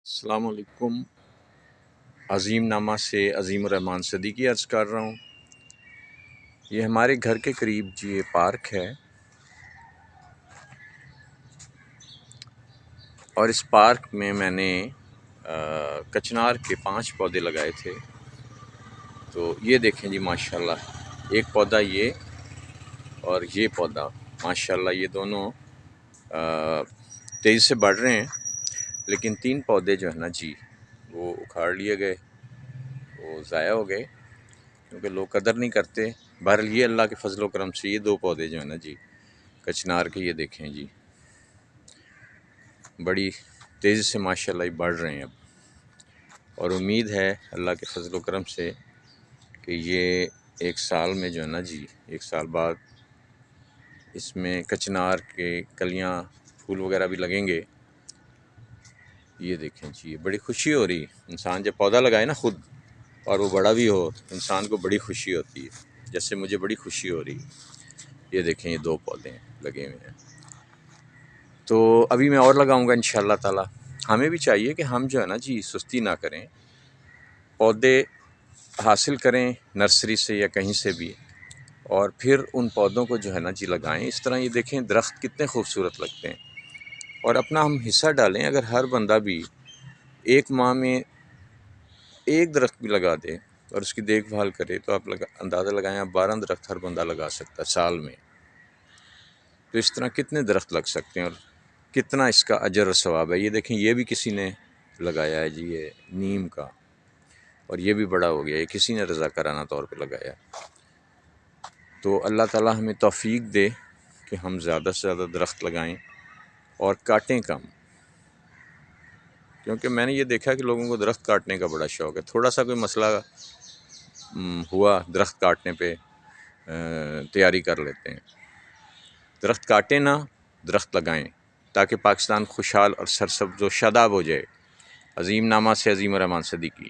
السلام علیکم۔ عظیم نامہ سے عظیم الرحمن صدیقی عرض کر رہا ہوں۔ یہ ہمارے گھر کے قریب یہ پارک ہے، اور اس پارک میں نے کچنار کے 5 پودے لگائے تھے۔ تو یہ دیکھیں جی، ماشاءاللہ ایک پودا یہ اور یہ پودا، ماشاءاللہ یہ دونوں تیزی سے بڑھ رہے ہیں، لیکن 3 پودے جو ہے نا جی وہ اکھاڑ لیے گئے، وہ ضائع ہو گئے کیونکہ لوگ قدر نہیں کرتے۔ بہرحال یہ اللہ کے فضل و کرم سے یہ 2 پودے جو ہیں نا جی کچنار کے، یہ دیکھیں جی بڑی تیزی سے ماشاءاللہ یہ بڑھ رہے ہیں اب، اور امید ہے اللہ کے فضل و کرم سے کہ یہ 1 سال میں جو ہے نا جی 1 سال بعد اس میں کچنار کے کلیاں پھول وغیرہ بھی لگیں گے۔ یہ دیکھیں جی، یہ بڑی خوشی ہو رہی ہے۔ انسان جب پودا لگائے نا خود اور وہ بڑا بھی ہو، انسان کو بڑی خوشی ہوتی ہے، جیسے مجھے بڑی خوشی ہو رہی ہے۔ یہ دیکھیں یہ 2 پودے لگے ہوئے ہیں، تو ابھی میں اور لگاؤں گا انشاءاللہ تعالی۔ ہمیں بھی چاہیے کہ ہم جو ہے نا جی سستی نہ کریں، پودے حاصل کریں نرسری سے یا کہیں سے بھی، اور پھر ان پودوں کو جو ہے نا جی لگائیں۔ اس طرح یہ دیکھیں درخت کتنے خوبصورت لگتے ہیں، اور اپنا ہم حصہ ڈالیں۔ اگر ہر بندہ بھی 1 ماہ میں 1 درخت بھی لگا دے اور اس کی دیکھ بھال کرے، تو آپ اندازہ لگائیں آپ 12 درخت ہر بندہ لگا سکتا ہے سال میں۔ تو اس طرح کتنے درخت لگ سکتے ہیں، اور کتنا اس کا اجر و ثواب ہے۔ یہ دیکھیں یہ بھی کسی نے لگایا ہے جی، یہ نیم کا، اور یہ بھی بڑا ہو گیا، یہ کسی نے رضاکارانہ طور پہ لگایا۔ تو اللہ تعالی ہمیں توفیق دے کہ ہم زیادہ سے زیادہ درخت لگائیں اور کاٹیں کم، کیونکہ میں نے یہ دیکھا کہ لوگوں کو درخت کاٹنے کا بڑا شوق ہے۔ تھوڑا سا کوئی مسئلہ ہوا درخت کاٹنے پہ تیاری کر لیتے ہیں۔ درخت کاٹیں نہ، درخت لگائیں، تاکہ پاکستان خوشحال اور سرسبز و شاداب ہو جائے۔ عظیم نامہ سے عظیم الرحمن صدیقی۔